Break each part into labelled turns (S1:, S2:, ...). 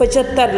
S1: 75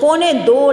S1: 2.25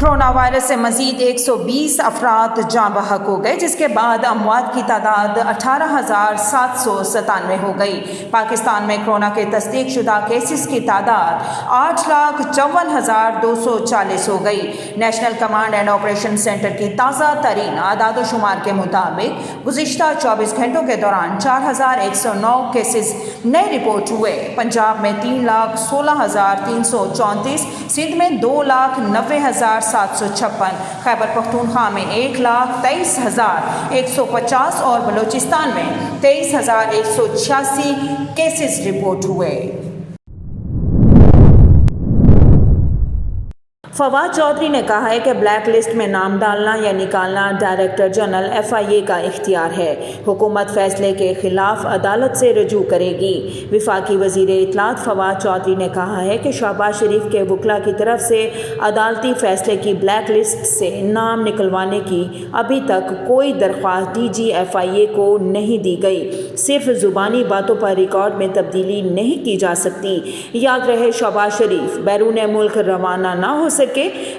S1: corona virus سے مزید 120 افراد جاں بحق ہو گئے، جس کے بعد اموات کی تعداد 18,797 ہو گئی۔ پاکستان میں کورونا کے تصدیق شدہ کیسز کی تعداد 8,54,240 ہو گئی۔ National command and operation centre کی تازہ ترین اعداد و شمار کے مطابق گزشتہ 24 گھنٹوں کے دوران 4,109 کیسز نئے رپورٹ ہوئے۔ پنجاب میں 3,16,334، سندھ میں 2,90,756، خیبر پختونخوا میں 1,23,150 اور بلوچستان میں 23,186 کیسز رپورٹ ہوئے۔ فواد چودھری نے کہا ہے کہ بلیک لسٹ میں نام ڈالنا یا نکالنا ڈائریکٹر جنرل FIA کا اختیار ہے۔ حکومت فیصلے کے خلاف عدالت سے رجوع کرے گی۔ وفاقی وزیر اطلاعات فواد چودھری نے کہا ہے کہ شہباز شریف کے وکلاء کی طرف سے عدالتی فیصلے کی بلیک لسٹ سے نام نکلوانے کی ابھی تک کوئی درخواست DG FIA کو نہیں دی گئی۔ صرف زبانی باتوں پر ریکارڈ میں تبدیلی نہیں کی جا سکتی۔ یاد رہے، شہباز شریف بیرون ملک روانہ نہ ہو سکے،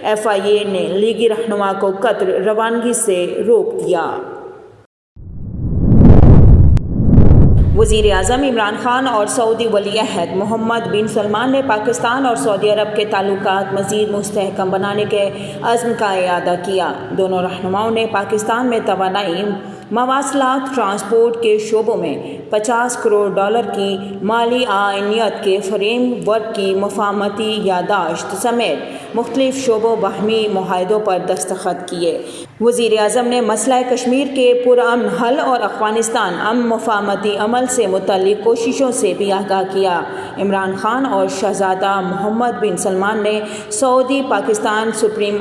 S1: FIA نے لیگی رہنما کو قطر روانگی سے روک دیا۔ وزیر اعظم عمران خان اور سعودی ولی عہد محمد بن سلمان نے پاکستان اور سعودی عرب کے تعلقات مزید مستحکم بنانے کے عزم کا اعادہ کیا۔ دونوں رہنماؤں نے پاکستان میں توانائی، مواصلات، ٹرانسپورٹ کے شعبوں میں $50 کروڑ کی مالی اعانت کے فریم ورک کی مفاہمتی یادداشت سمیت مختلف شعبوں باہمی معاہدوں پر دستخط کیے۔ وزیر اعظم نے مسئلہ کشمیر کے پرامن حل اور افغانستان امن مفاہمتی عمل سے متعلق کوششوں سے بھی آگاہ کیا۔ عمران خان اور شہزادہ محمد بن سلمان نے سعودی پاکستان سپریم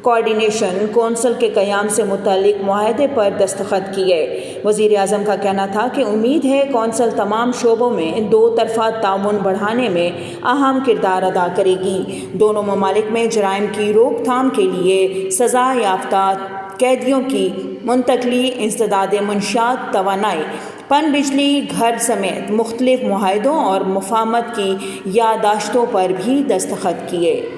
S1: کوآرڈینیشن کونسل کے قیام سے متعلق معاہدے پر دستخط کیے۔ وزیر اعظم کا کہنا تھا کہ امید ہے کونسل تمام شعبوں میں دو طرفہ تعاون بڑھانے میں اہم کردار ادا کرے گی۔ دونوں ممالک میں جرائم کی روک تھام کے لیے سزا یافتہ قیدیوں کی منتقلی، انسداد منشیات، توانائی، پن بجلی گھر سمیت مختلف معاہدوں اور مفاہمت کی یادداشتوں پر بھی دستخط کیے۔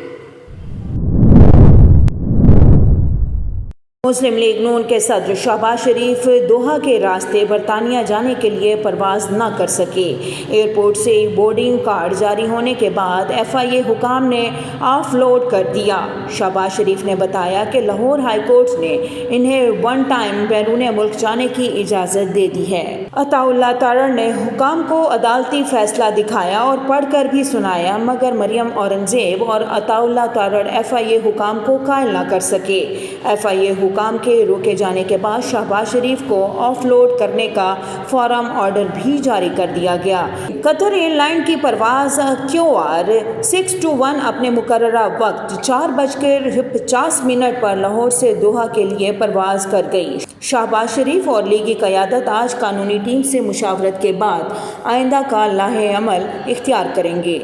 S1: مسلم لیگ نون کے صدر شہباز شریف دوحہ کے راستے برطانیہ جانے کے لیے پرواز نہ کر سکے۔ ایئرپورٹ سے بورڈنگ کارڈ جاری ہونے کے بعد FIA حکام نے آف لوڈ کر دیا۔ شہباز شریف نے بتایا کہ لاہور ہائی کورٹ نے انہیں ون ٹائم بیرون ملک جانے کی اجازت دے دی ہے۔ عطا اللہ تارڑ نے حکام کو عدالتی فیصلہ دکھایا اور پڑھ کر بھی سنایا، مگر مریم اورنگزیب اور عطا اللہ تارڑ FIA حکام کو قائل نہ کر سکے۔ FIA حکام کے روکے جانے کے بعد شہباز شریف کو آف لوڈ کرنے کا فورم آرڈر بھی جاری کر دیا گیا۔ قطر ایئر لائن کی پرواز QR 621 اپنے مقررہ وقت 4:50 پر لاہور سے دوحہ کے لیے پرواز کر گئی۔ شہباز شریف اور لیگی قیادت آج قانونی ٹیم سے مشاورت کے بعد آئندہ کا لاحِ عمل اختیار کریں گے۔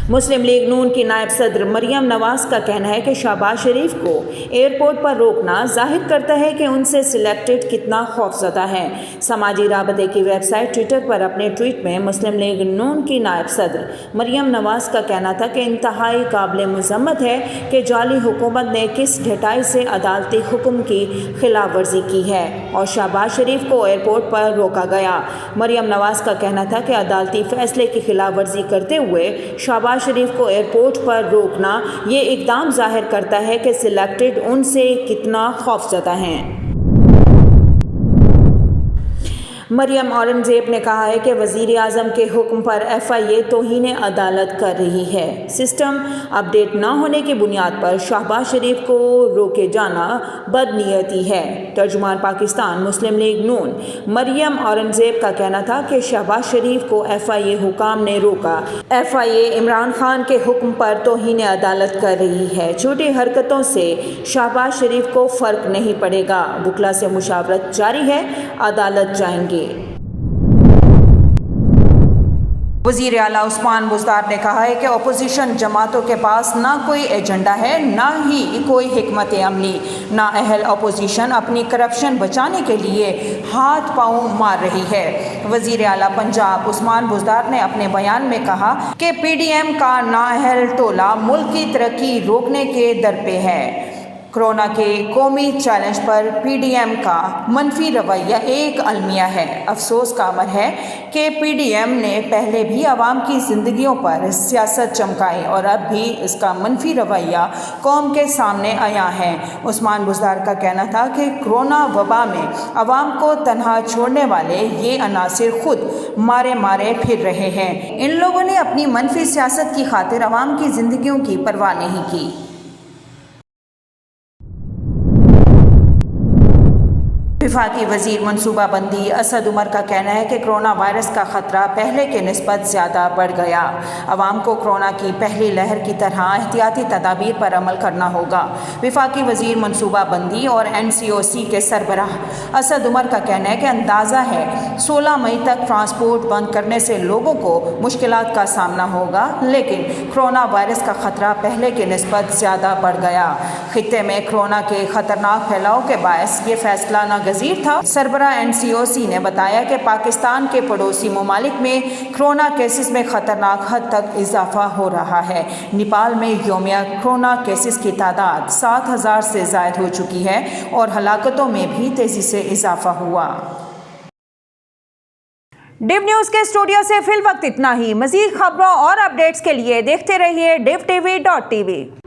S1: مسلم لیگ نون کی نائب صدر مریم نواز کا کہنا ہے کہ شہباز شریف کو ایئرپورٹ پر روکنا ظاہر کرتا ہے کہ ان سے سلیکٹڈ کتنا خوفزدہ ہے۔ سماجی رابطے کی ویب سائٹ ٹویٹر پر اپنے ٹویٹ میں مسلم لیگ نون کی نائب صدر مریم نواز کا کہنا تھا کہ انتہائی قابل مذمت ہے کہ جعلی حکومت نے کس ڈھٹائی سے عدالتی حکم کی خلاف ورزی کی ہے اور شہباز شریف کو ایئرپورٹ پر روکا گیا۔ مریم نواز کا کہنا تھا کہ عدالتی فیصلے کی خلاف ورزی کرتے ہوئے شہباز شریف کو ایئرپورٹ پر روکنا یہ اقدام ظاہر کرتا ہے کہ سلیکٹڈ ان سے کتنا خوفزدہ ہیں۔ مریم اورنگزیب نے کہا ہے کہ وزیر اعظم کے حکم پر FIA توہین عدالت کر رہی ہے۔ سسٹم اپ ڈیٹ نہ ہونے کی بنیاد پر شہباز شریف کو روکے جانا بدنیتی ہے۔ ترجمان پاکستان مسلم لیگ نون مریم اورنگزیب کا کہنا تھا کہ شہباز شریف کو FIA حکام نے روکا۔ FIA عمران خان کے حکم پر توہین عدالت کر رہی ہے۔ چھوٹی حرکتوں سے شہباز شریف کو فرق نہیں پڑے گا۔ وکلاء سے مشاورت جاری ہے، عدالت جائیں گے۔ وزیر اعلیٰ عثمان بزدار نے کہا ہے کہ اپوزیشن جماعتوں کے پاس نہ کوئی ایجنڈا ہے، نہ ہی کوئی حکمت عملی۔ نااہل اپوزیشن اپنی کرپشن بچانے کے لیے ہاتھ پاؤں مار رہی ہے۔ وزیر اعلیٰ پنجاب عثمان بزدار نے اپنے بیان میں کہا کہ پی ڈی ایم کا نااہل ٹولہ ملک کی ترقی روکنے کے در پہ ہے۔ کورونا کے قومی چیلنج پر پی ڈی ایم کا منفی رویہ ایک المیہ ہے۔ افسوس کا امر ہے کہ پی ڈی ایم نے پہلے بھی عوام کی زندگیوں پر سیاست چمکائی اور اب بھی اس کا منفی رویہ قوم کے سامنے آیا ہے۔ عثمان بزدار کا کہنا تھا کہ کورونا وبا میں عوام کو تنہا چھوڑنے والے یہ عناصر خود مارے پھر رہے ہیں۔ ان لوگوں نے اپنی منفی سیاست کی خاطر عوام کی زندگیوں کی پرواہ نہیں کی۔ وفاقی وزیر منصوبہ بندی اسد عمر کا کہنا ہے کہ کورونا وائرس کا خطرہ پہلے کے نسبت زیادہ بڑھ گیا۔ عوام کو کورونا کی پہلی لہر کی طرح احتیاطی تدابیر پر عمل کرنا ہوگا۔ وفاقی وزیر منصوبہ بندی اور این سی او سی کے سربراہ اسد عمر کا کہنا ہے کہ اندازہ ہے 16 مئی تک ٹرانسپورٹ بند کرنے سے لوگوں کو مشکلات کا سامنا ہوگا، لیکن کورونا وائرس کا خطرہ پہلے کے نسبت زیادہ بڑھ گیا۔ خطے میں کورونا کے خطرناک پھیلاؤ کے باعث یہ فیصلہ ناگزیر تھا۔ سربراہ این سی او سی نے بتایا کہ پاکستان کے پڑوسی ممالک میں کورونا کیسز میں خطرناک حد تک اضافہ ہو رہا ہے۔ نیپال میں یومیہ کورونا کیسز کی تعداد 7,000 سے زائد ہو چکی ہے اور ہلاکتوں میں بھی تیزی سے اضافہ ہوا۔ ڈیو نیوز کے اسٹوڈیو سے فی الوقت اتنا ہی۔ مزید خبروں اور اپڈیٹس کے لیے دیکھتے رہیے DivTV.tv۔